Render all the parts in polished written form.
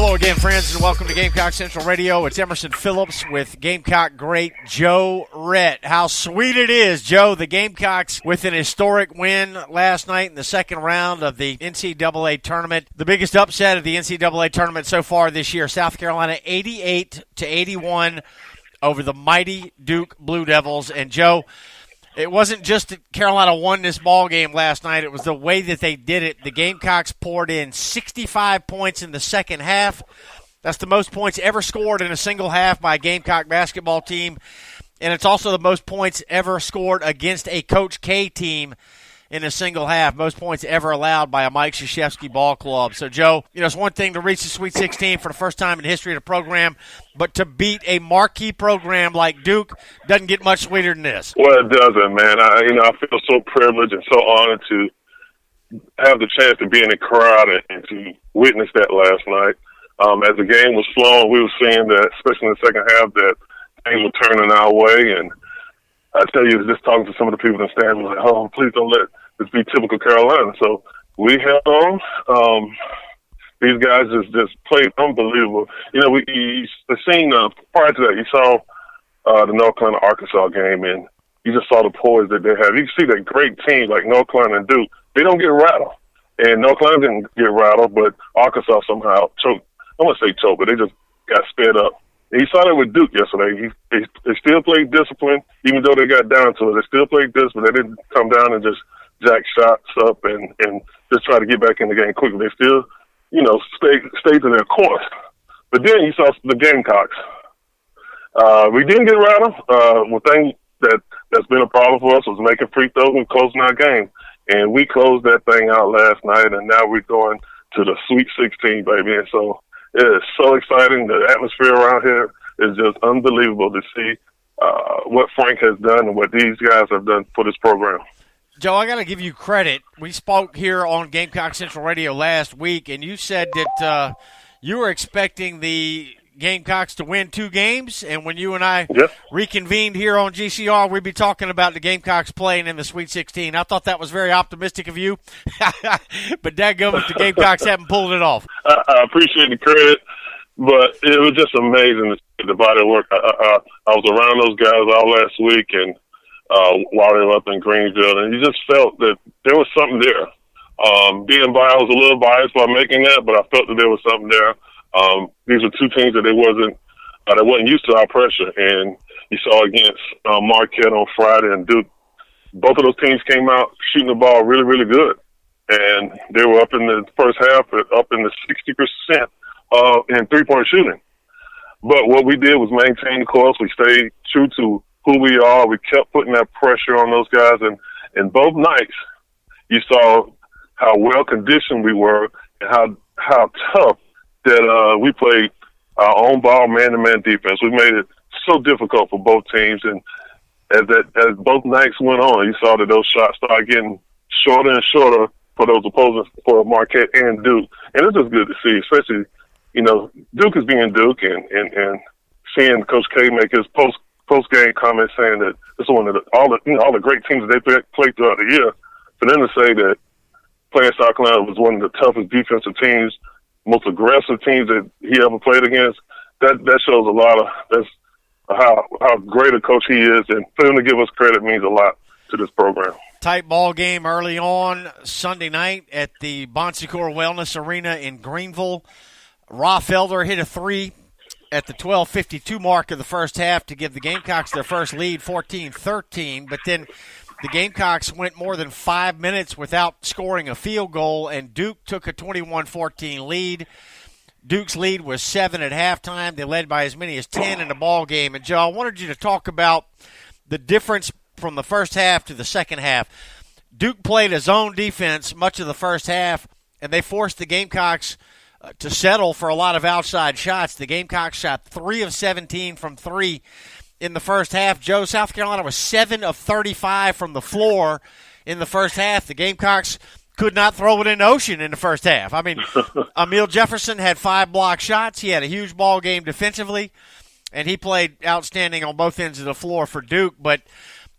Hello again, friends, and welcome to Gamecock Central Radio. It's Emerson Phillips with Gamecock great Joe Rhett. How sweet it is, Joe. The Gamecocks with an historic win last night in the second round of the NCAA tournament. The biggest upset of the NCAA tournament so far this year. South Carolina 88-81 over the mighty Duke Blue Devils. And, Joe, it wasn't just that Carolina won this ball game last night. It was the way that they did it. The Gamecocks poured in 65 points in the second half. That's the most points ever scored in a single half by a Gamecock basketball team. And it's also the most points ever scored against a Coach K team in a single half. Most points ever allowed by a Mike Krzyzewski ball club. So, Joe, it's one thing to reach the Sweet 16 for the first time in the history of the program, but to beat a marquee program like Duke doesn't get much sweeter than this. Well, it doesn't, man. I feel so privileged and so honored to have the chance to be in the crowd and to witness that last night. As the game was flowing, we were seeing that, especially in the second half, that things were turning our way. And I tell you, just talking to some of the people in the stands, was like, oh, please don't let this be typical Carolina. So we held on. These guys just played unbelievable. The scene prior to that, you saw the North Carolina-Arkansas game, and you just saw the poise that they have. You can see that great teams like North Carolina and Duke, they don't get rattled. And North Carolina didn't get rattled, but Arkansas somehow choked. I won't say choked, but they just got sped up. And you saw that with Duke yesterday. They still played discipline, even though they got down to it. They still played discipline. They didn't come down and just jack shots up and just try to get back in the game quickly. They still, stayed to their course. But then you saw the Gamecocks. We didn't get rattled. One thing that's been a problem for us was making free throws and closing our game. And we closed that thing out last night, and now we're going to the Sweet 16, baby. And so it is so exciting. The atmosphere around here is just unbelievable to see what Frank has done and what these guys have done for this program. Joe, I got to give you credit. We spoke here on Gamecock Central Radio last week, and you said that you were expecting the Gamecocks to win 2 games, and when you and I reconvened here on GCR, we'd be talking about the Gamecocks playing in the Sweet 16. I thought that was very optimistic of you, but dadgummit, the Gamecocks haven't pulled it off. I appreciate the credit, but it was just amazing to see the body of work. I was around those guys all last week and while they were up in Greenville, and you just felt that there was something there. Being biased, I was a little biased by making that, but I felt that there was something there. These are 2 teams that they wasn't used to our pressure, and you saw against Marquette on Friday and Duke. Both of those teams came out shooting the ball really, really good, and they were up in the first half, up in the 60% in three-point shooting. But what we did was maintain the course. We stayed true to who we are. We kept putting that pressure on those guys, and both nights you saw how well conditioned we were and how tough that we played our own ball, man-to-man defense. We made it so difficult for both teams, and as both nights went on, you saw that those shots started getting shorter and shorter for those opposing, for Marquette and Duke. And it's just good to see, especially, Duke is being Duke, and seeing Coach K make his post-game comments saying that this is one of all the great teams that they played throughout the year. For them to say that playing South Carolina was one of the toughest defensive teams, most aggressive teams that he ever played against, that shows a lot of how great a coach he is, and for him to give us credit means a lot to this program. Tight ball game early on Sunday night at the Bon Secours Wellness Arena in Greenville. Ra Felder hit a 3 at the 12:52 mark of the first half to give the Gamecocks their first lead, 14-13, but then the Gamecocks went more than 5 minutes without scoring a field goal, and Duke took a 21-14 lead. Duke's lead was 7 at halftime. They led by as many as 10 in the ball game. And, Joe, I wanted you to talk about the difference from the first half to the second half. Duke played a zone defense much of the first half, and they forced the Gamecocks to settle for a lot of outside shots. The Gamecocks shot 3 of 17 from 3 in the first half. Joe, South Carolina was 7 of 35 from the floor in the first half. The Gamecocks could not throw it in the ocean in the first half. I mean, Emil Jefferson had 5 block shots. He had a huge ball game defensively, and he played outstanding on both ends of the floor for Duke. But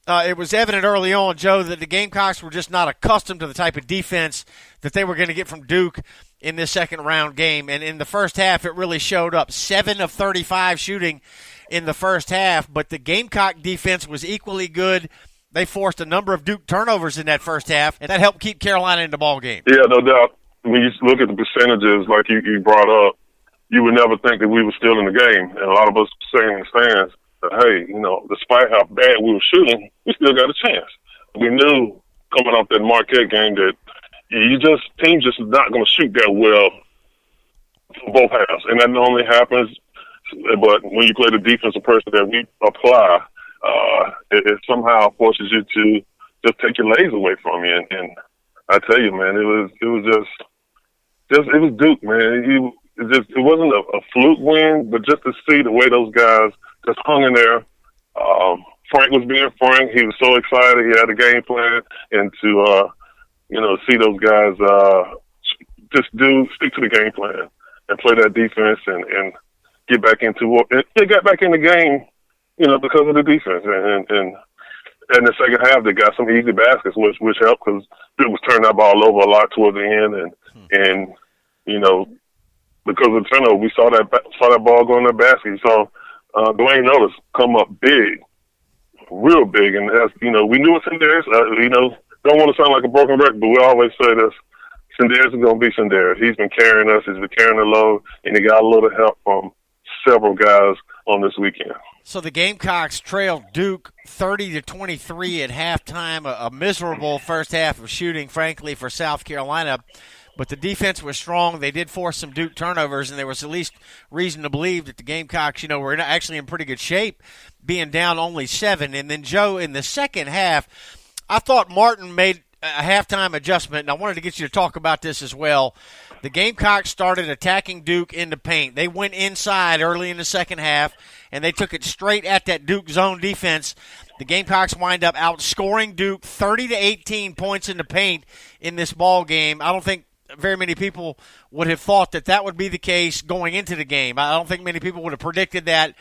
it was evident early on, Joe, that the Gamecocks were just not accustomed to the type of defense that they were going to get from Duke in this second-round game. And in the first half, it really showed up. 7 of 35 shooting in the first half, but the Gamecock defense was equally good. They forced a number of Duke turnovers in that first half, and that helped keep Carolina in the ball game. Yeah, no doubt. When you look at the percentages like you brought up, you would never think that we were still in the game. And a lot of us saying in the stands that, hey, despite how bad we were shooting, we still got a chance. We knew coming off that Marquette game that teams just not going to shoot that well for both halves. And that normally happens. But when you play the defensive person that we apply, it somehow forces you to just take your legs away from you. And I tell you, man, it was Duke, man. It wasn't a fluke win, but just to see the way those guys just hung in there. Frank was being Frank. He was so excited. He had a game plan, and to see those guys just stick to the game plan and play that defense and get back into it. They got back in the game, because of the defense. And in the second half, they got some easy baskets, which helped because Duke was turning that ball over a lot toward the end, and because of the turnover, we saw that ball go in the basket. You saw Dwayne Notice come up big, real big, and we knew it's Sendarius. Don't want to sound like a broken record, but we always say this: Sendarius is going to be Sendarius. He's been carrying us. He's been carrying the load, and he got a little help from several guys on this weekend. So the Gamecocks trailed Duke 30-23 at halftime. A miserable first half of shooting, frankly, for South Carolina. But the defense was strong. They did force some Duke turnovers, and there was at least reason to believe that the Gamecocks, were actually in pretty good shape, being down only 7. And then, Joe, in the second half, I thought Martin made a halftime adjustment, and I wanted to get you to talk about this as well. The Gamecocks started attacking Duke in the paint. They went inside early in the second half, and they took it straight at that Duke zone defense. The Gamecocks wind up outscoring Duke 30-18 points in the paint in this ball game. I don't think very many people would have thought that would be the case going into the game. I don't think many people would have predicted that.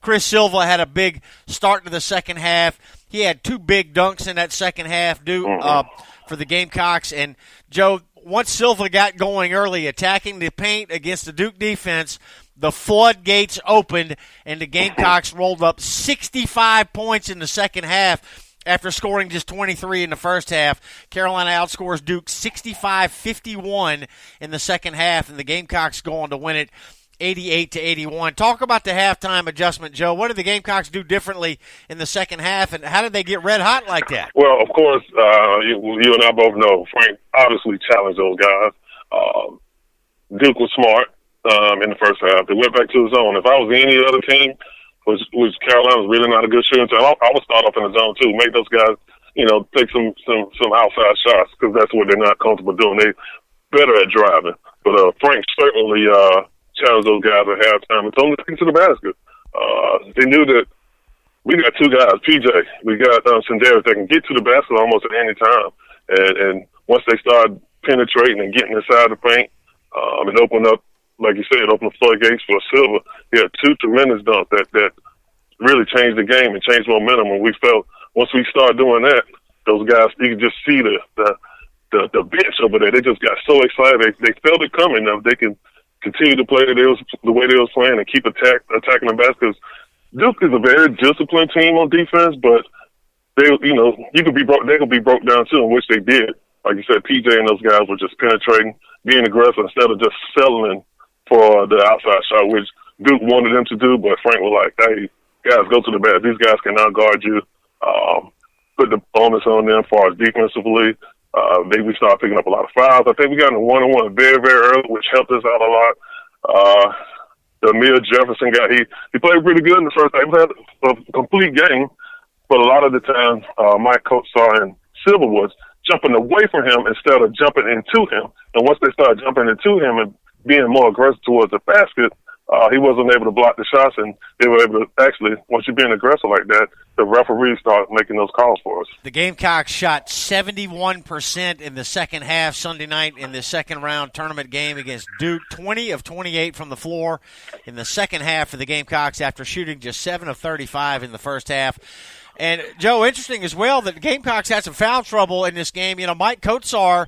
Chris Silva had a big start to the second half. He had 2 big dunks in that second half for the Gamecocks. And, Joe, once Silva got going early, attacking the paint against the Duke defense, the floodgates opened, and the Gamecocks rolled up 65 points in the second half after scoring just 23 in the first half. Carolina outscores Duke 65-51 in the second half, and the Gamecocks go on to win it 88-81. Talk about the halftime adjustment, Joe. What did the Gamecocks do differently in the second half, and how did they get red hot like that? Well, of course, you and I both know Frank obviously challenged those guys. Duke was smart in the first half. They went back to the zone. If I was any other team, which Carolina was really not a good shooting team, I would start off in the zone too. Make those guys, take some outside shots because that's what they're not comfortable doing. They're better at driving. But Frank certainly challenged those guys at halftime and told them to take to the basket. They knew that we got 2 guys, PJ. We got Sendarius that can get to the basket almost at any time. And once they started penetrating and getting inside the paint and open up, like you said, open the floodgates for Silva. He had 2 tremendous dunks that really changed the game and changed momentum. And we felt once we started doing that, those guys, you could just see the bench over there. They just got so excited. They felt it coming. Now they can continue to play the way they was playing and keep attacking the basket. Duke is a very disciplined team on defense, but they could be broke down too, in which they did. Like you said, PJ and those guys were just penetrating, being aggressive instead of just settling for the outside shot, which Duke wanted them to do, but Frank was like, hey, guys, go to the basket. These guys cannot guard you. Put the onus on them as far as defensively. We started picking up a lot of fouls. I think we got in a 1-on-1 very, very early, which helped us out a lot. The Amir Jefferson guy, he played pretty good in the first half. He had a complete game, but a lot of the time, my coach saw in Silva was jumping away from him instead of jumping into him. And once they started jumping into him and being more aggressive towards the basket, he wasn't able to block the shots, and they were able to actually, once you're being aggressive like that, the referees start making those calls for us. The Gamecocks shot 71% in the second half Sunday night in the second-round tournament game against Duke, 20 of 28 from the floor in the second half for the Gamecocks after shooting just 7 of 35 in the first half. And, Joe, interesting as well that the Gamecocks had some foul trouble in this game. Mike Kotsar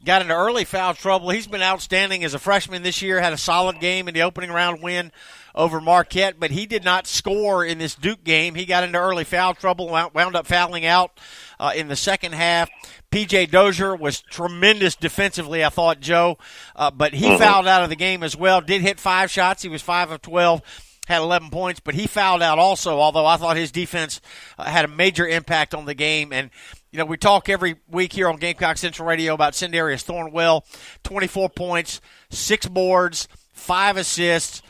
got into early foul trouble. He's been outstanding as a freshman this year, had a solid game in the opening round win over Marquette, but he did not score in this Duke game. He got into early foul trouble, wound up fouling out in the second half. P.J. Dozier was tremendous defensively, I thought, Joe, but he fouled out of the game as well. Did hit 5 shots. He was 5 of 12. Had 11 points, but he fouled out also, although I thought his defense had a major impact on the game. And, you know, we talk every week here on Gamecock Central Radio about Sindarius Thornwell, 24 points, 6 boards, 5 assists,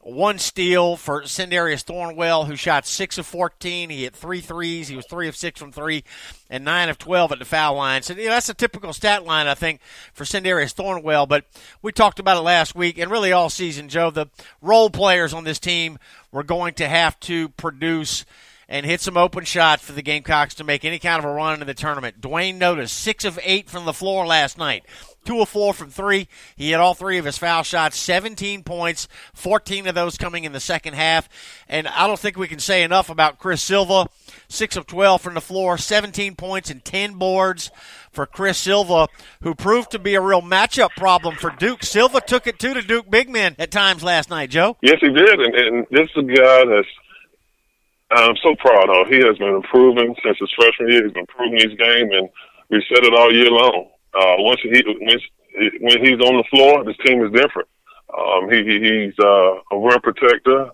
1 steal for Sindarius Thornwell, who shot 6 of 14. He hit 3 threes. He was 3 of 6 from 3 and 9 of 12 at the foul line. So, you know, that's a typical stat line, I think, for Sindarius Thornwell. But we talked about it last week and really all season, Joe. The role players on this team were going to have to produce and hit some open shots for the Gamecocks to make any kind of a run in the tournament. Dwayne noticed 6 of 8 from the floor last night. 2 of 4 from 3. He hit all 3 of his foul shots, 17 points, 14 of those coming in the second half. And I don't think we can say enough about Chris Silva. 6 of 12 from the floor, 17 points and 10 boards for Chris Silva, who proved to be a real matchup problem for Duke. Silva took it to the Duke big men at times last night, Joe. Yes, he did. And this is a guy that's I'm so proud of. He has been improving since his freshman year. He's been improving his game, and we said it all year long. When he's on the floor, this team is different. He's a rim protector.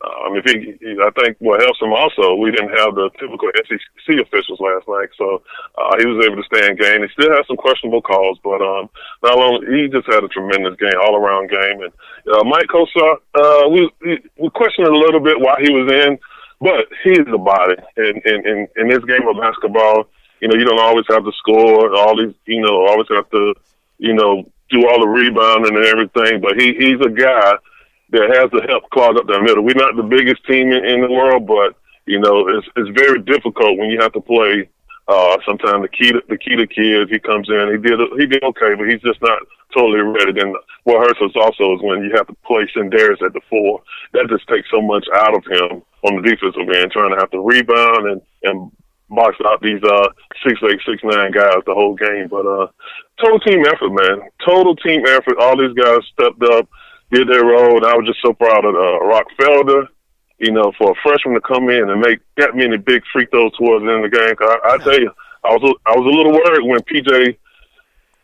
I think what helps him also, we didn't have the typical SEC officials last night, so he was able to stay in game. He still has some questionable calls, but not only he just had a tremendous game, all around game. And Mike Kosar, we questioned a little bit why he was in. But he's a body, and in this game of basketball, you know, you don't always have to score, always have to, do all the rebounding and everything. But he's a guy that has to help clog up that middle. We're not the biggest team in the world, but it's very difficult when you have to play. Sometimes the key to kids, he comes in, he did okay, but he's just not totally ready. Then what hurts us also is when you have to play Sindarius at the 4. That just takes so much out of him on the defensive end, trying to have to rebound and box out these 6'8", 6'9" guys the whole game. But total team effort, man. Total team effort. All these guys stepped up, did their role, and I was just so proud of Rock Felder. For a freshman to come in and make that many big free throws towards the end of the game. I tell you, I was a little worried when PJ,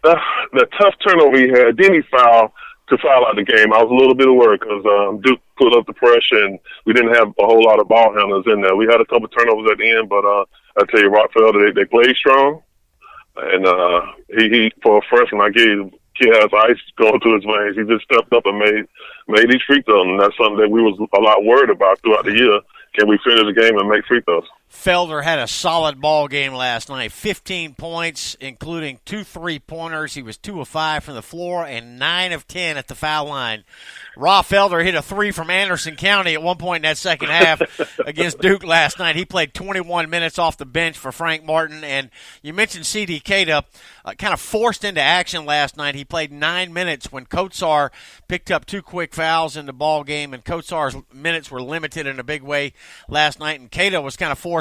the tough turnover he had, then he foul out the game. I was a little bit worried because Duke put up the pressure and we didn't have a whole lot of ball handlers in there. We had a couple of turnovers at the end, but I tell you, Rock Felder, they played strong. And he for a freshman, I gave he has ice going through his veins. He just stepped up and made these free throws, and that's something that we was a lot worried about throughout the year. Can we finish the game and make free throws? Felder had a solid ball game last night. 15 points, including 2 3-pointers. He was 2 of 5 from the floor and 9 of 10 at the foul line. Rob Felder hit a 3 from Anderson County at one point in that second half against Duke last night. He played 21 minutes off the bench for Frank Martin. And you mentioned C.D. Keita, kind of forced into action last night. He played 9 minutes when Kotsar picked up 2 quick fouls in the ball game, and Kotsar's minutes were limited in a big way last night. And Keita was kind of forced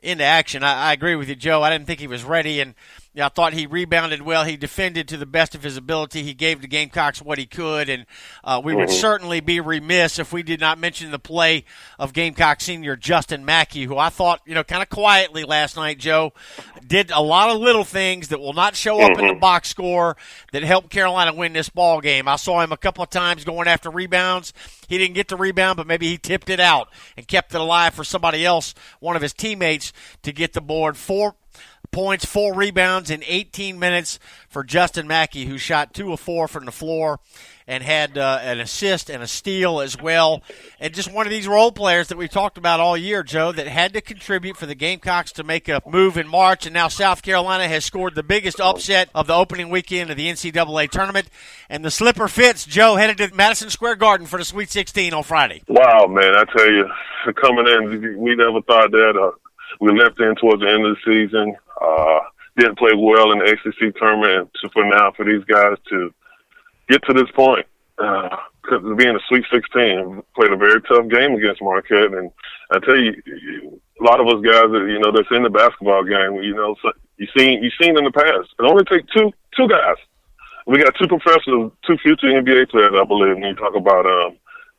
into action. I agree with you, Joe. I didn't think he was ready, and I thought he rebounded well. He defended to the best of his ability. He gave the Gamecocks what he could, and we would certainly be remiss if we did not mention the play of Gamecock senior Justin Mackey, who I thought, kind of quietly last night, Joe, did a lot of little things that will not show up in the box score that helped Carolina win this ball game. I saw him a couple of times going after rebounds. He didn't get the rebound, but maybe he tipped it out and kept it alive for somebody else, one of his teammates, to get the board. 4 points, 4 rebounds in 18 minutes for Justin Mackey, who shot 2 of 4 from the floor and had an assist and a steal as well. And just one of these role players that we've talked about all year, Joe, that had to contribute for the Gamecocks to make a move in March. And now South Carolina has scored the biggest upset of the opening weekend of the NCAA tournament. And the slipper fits, Joe, headed to Madison Square Garden for the Sweet 16 on Friday. Wow, man, I tell you, coming in, we never thought that. We left in towards the end of the season. Didn't play well in the ACC tournament. So for now, for these guys to get to this point, being a Sweet 16, played a very tough game against Marquette. And I tell you, a lot of us guys that that's in the basketball game, so you've seen in the past. It only takes two guys we got two professionals, two future NBA players, I believe, when you talk about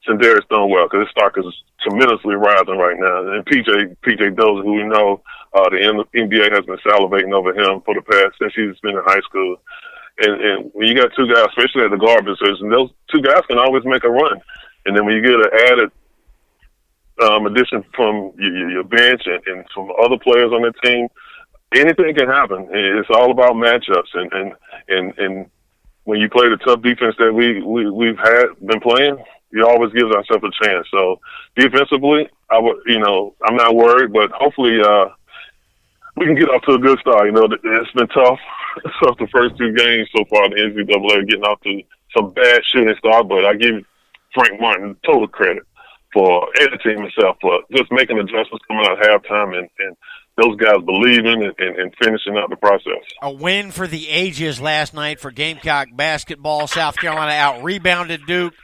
Sindarius Stonewall, because his stock is tremendously rising right now. And PJ Dozier, who we know the NBA has been salivating over him for the past since he's been in high school. And when you got two guys, especially at the guard position, those two guys can always make a run. And then when you get an added addition from your bench and from other players on the team, anything can happen. It's all about matchups. And when you play the tough defense that we've been playing, it always gives ourselves a chance. So defensively, I'm not worried, but hopefully we can get off to a good start. It's been tough. It's tough the first two games so far in the NCAA, getting off to some bad shooting start, but I give Frank Martin total credit for the team himself for just making adjustments coming out at halftime and those guys believing and finishing out the process. A win for the ages last night for Gamecock basketball. South Carolina out-rebounded Duke.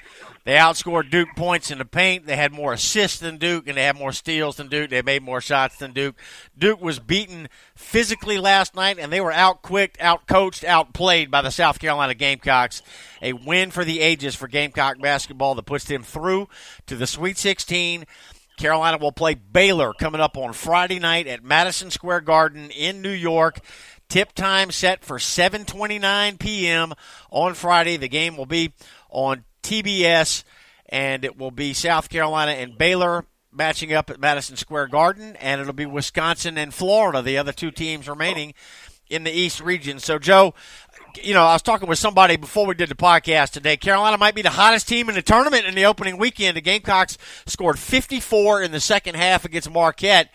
They outscored Duke points in the paint. They had more assists than Duke, and they had more steals than Duke. They made more shots than Duke. Duke was beaten physically last night, and they were out-quicked, out-coached, outplayed by the South Carolina Gamecocks. A win for the ages for Gamecock basketball that puts them through to the Sweet 16. Carolina will play Baylor coming up on Friday night at Madison Square Garden in New York. Tip time set for 7:29 p.m. on Friday. The game will be on TBS, and it will be South Carolina and Baylor matching up at Madison Square Garden, and it'll be Wisconsin and Florida, the other two teams remaining in the East region. So, Joe, I was talking with somebody before we did the podcast today. Carolina might be the hottest team in the tournament in the opening weekend. The Gamecocks scored 54 in the second half against Marquette,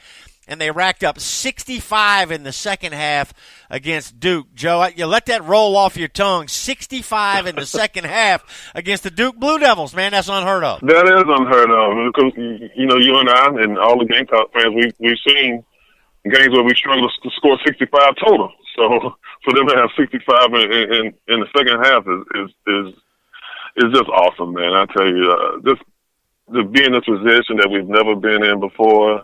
and they racked up 65 in the second half against Duke. Joe, you let that roll off your tongue. 65 in the second half against the Duke Blue Devils, man. That's unheard of. That is unheard of. Because, you and I and all the Gamecock fans, we've seen games where we struggle to score 65 total. So for them to have 65 in the second half is just awesome, man. I tell you, just to be in a position that we've never been in before,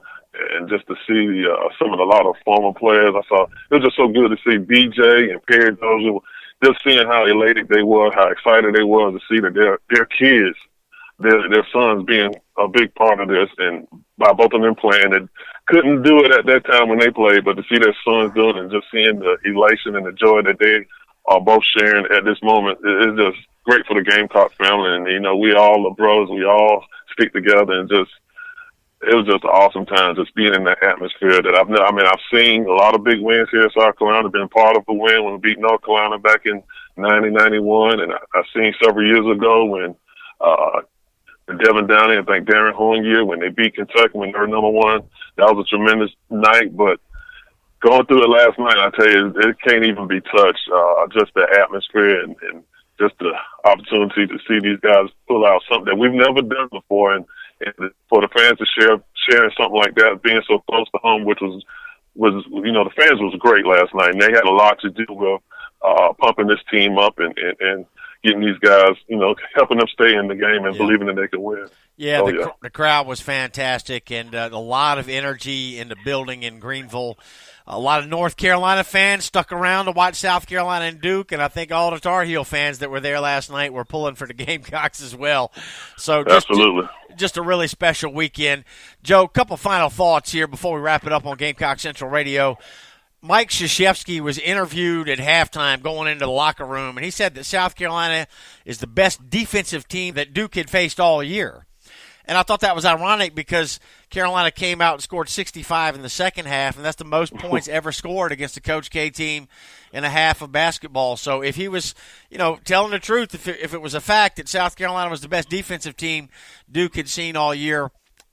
and just to see a lot of former players, it was just so good to see BJ and Perry Dozier, just seeing how elated they were, how excited they were to see that their kids, their sons being a big part of this, and by both of them playing, and couldn't do it at that time when they played, but to see their sons do it and just seeing the elation and the joy that they are both sharing at this moment is just great for the Gamecock family. And, we all are brothers, we all stick together, and it was just an awesome time just being in that atmosphere that I've seen a lot of big wins here in South Carolina, been part of a win when we beat North Carolina back in 1991, and I've seen several years ago when Devin Downey, I think Darren Horn year, when they beat Kentucky when they were number one. That was a tremendous night, but going through it last night, I tell you, it can't even be touched. Just the atmosphere and just the opportunity to see these guys pull out something that we've never done before, and for the fans to sharing something like that, being so close to home, which was the fans was great last night, and they had a lot to do with pumping this team up and getting these guys, helping them stay in the game and believing that they could win. Yeah, the crowd was fantastic, and a lot of energy in the building in Greenville. A lot of North Carolina fans stuck around to watch South Carolina and Duke, and I think all the Tar Heel fans that were there last night were pulling for the Gamecocks as well. So absolutely. Just a really special weekend. Joe, a couple final thoughts here before we wrap it up on Gamecock Central Radio. Mike Krzyzewski was interviewed at halftime going into the locker room, and he said that South Carolina is the best defensive team that Duke had faced all year. And I thought that was ironic because Carolina came out and scored 65 in the second half, and that's the most points ever scored against a Coach K team in a half of basketball. So if he was, telling the truth, if it was a fact that South Carolina was the best defensive team Duke had seen all year,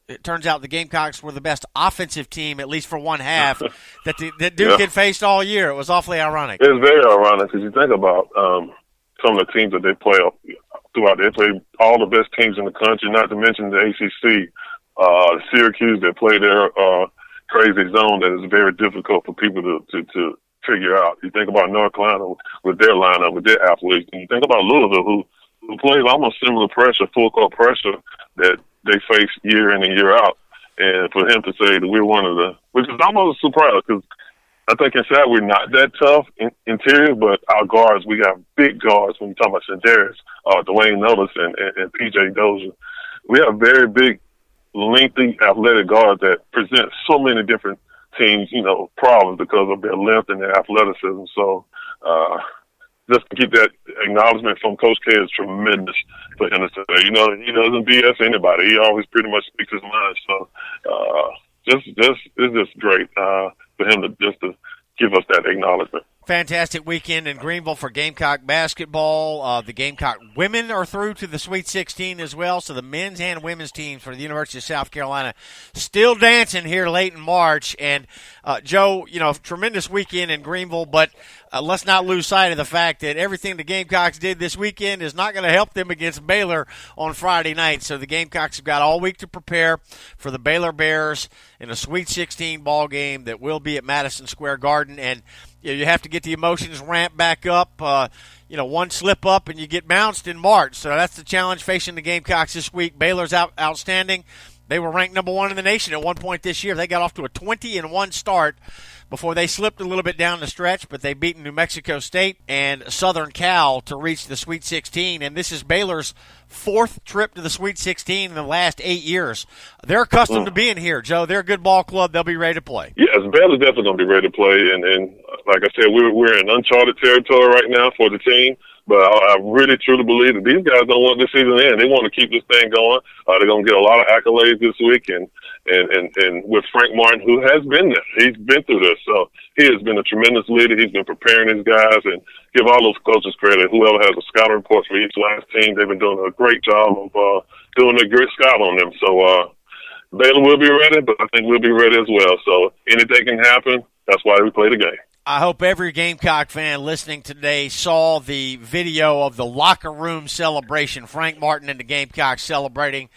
it turns out the Gamecocks were the best offensive team, at least for one half, that Duke had faced all year. It was awfully ironic. It's very ironic because you think about some of the teams that they play throughout. They play all the best teams in the country, not to mention the ACC. Syracuse, they play their crazy zone that is very difficult for people to figure out. You think about North Carolina with their lineup, with their athletes, and you think about Louisville, who plays almost similar pressure, full court pressure that they face year in and year out. And for him to say that we're one of the, which is almost a surprise because I think inside we're not that tough interior, but our guards, we got big guards when you talk about Shadarius, Dwayne Notice, and P.J. Dozier. We have very big, lengthy, athletic guards that present so many different teams, problems because of their length and their athleticism. So just to get that acknowledgement from Coach K is tremendous for him to say. He doesn't BS anybody. He always pretty much speaks his mind. So it's just great for him to give us that acknowledgement. Fantastic weekend in Greenville for Gamecock basketball. The Gamecock women are through to the Sweet 16 as well, so the men's and women's teams for the University of South Carolina still dancing here late in March. And, Joe, tremendous weekend in Greenville, but let's not lose sight of the fact that everything the Gamecocks did this weekend is not going to help them against Baylor on Friday night. So the Gamecocks have got all week to prepare for the Baylor Bears in a Sweet 16 ball game that will be at Madison Square Garden. And you have to get the emotions ramped back up. One slip up and you get bounced in March. So that's the challenge facing the Gamecocks this week. Baylor's outstanding. They were ranked number one in the nation at one point this year. They got off to a 20-1 start before they slipped a little bit down the stretch, but they beat New Mexico State and Southern Cal to reach the Sweet 16. And this is Baylor's fourth trip to the Sweet 16 in the last 8 years. They're accustomed to being here, Joe. They're a good ball club. They'll be ready to play. Yes, Baylor's definitely going to be ready to play. And like I said, we're in uncharted territory right now for the team. But I really, truly believe that these guys don't want this season to end. They want to keep this thing going. They're going to get a lot of accolades this week. And with Frank Martin, who has been there. He's been through this. So he has been a tremendous leader. He's been preparing his guys. And give all those coaches credit. Whoever has a scouting report for each last team, they've been doing a great job of doing a great scout on them. So Baylor will be ready, but I think we'll be ready as well. So anything can happen. That's why we play the game. I hope every Gamecock fan listening today saw the video of the locker room celebration. Frank Martin and the Gamecocks celebrating.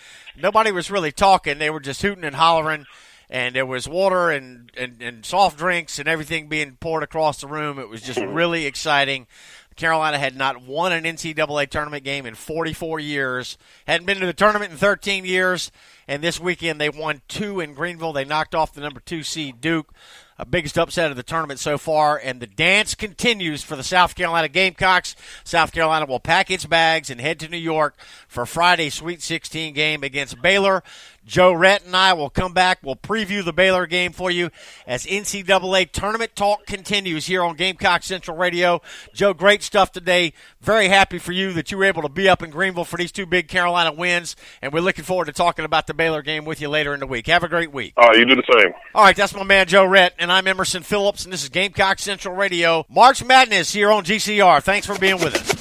Nobody was really talking. They were just hooting and hollering, and there was water and soft drinks and everything being poured across the room. It was just really exciting. Carolina had not won an NCAA tournament game in 44 years, hadn't been to the tournament in 13 years, and this weekend they won 2 in Greenville. They knocked off the number 2 seed Duke. Biggest upset of the tournament so far, and the dance continues for the South Carolina Gamecocks. South Carolina will pack its bags and head to New York for Friday's Sweet 16 game against Baylor. Joe Rhett and I will come back. We'll preview the Baylor game for you as NCAA tournament talk continues here on Gamecock Central Radio. Joe, great stuff today. Very happy for you that you were able to be up in Greenville for these 2 big Carolina wins, and we're looking forward to talking about the Baylor game with you later in the week. Have a great week. You do the same. All right, that's my man Joe Rhett, and I'm Emerson Phillips, and this is Gamecock Central Radio. March Madness here on GCR. Thanks for being with us.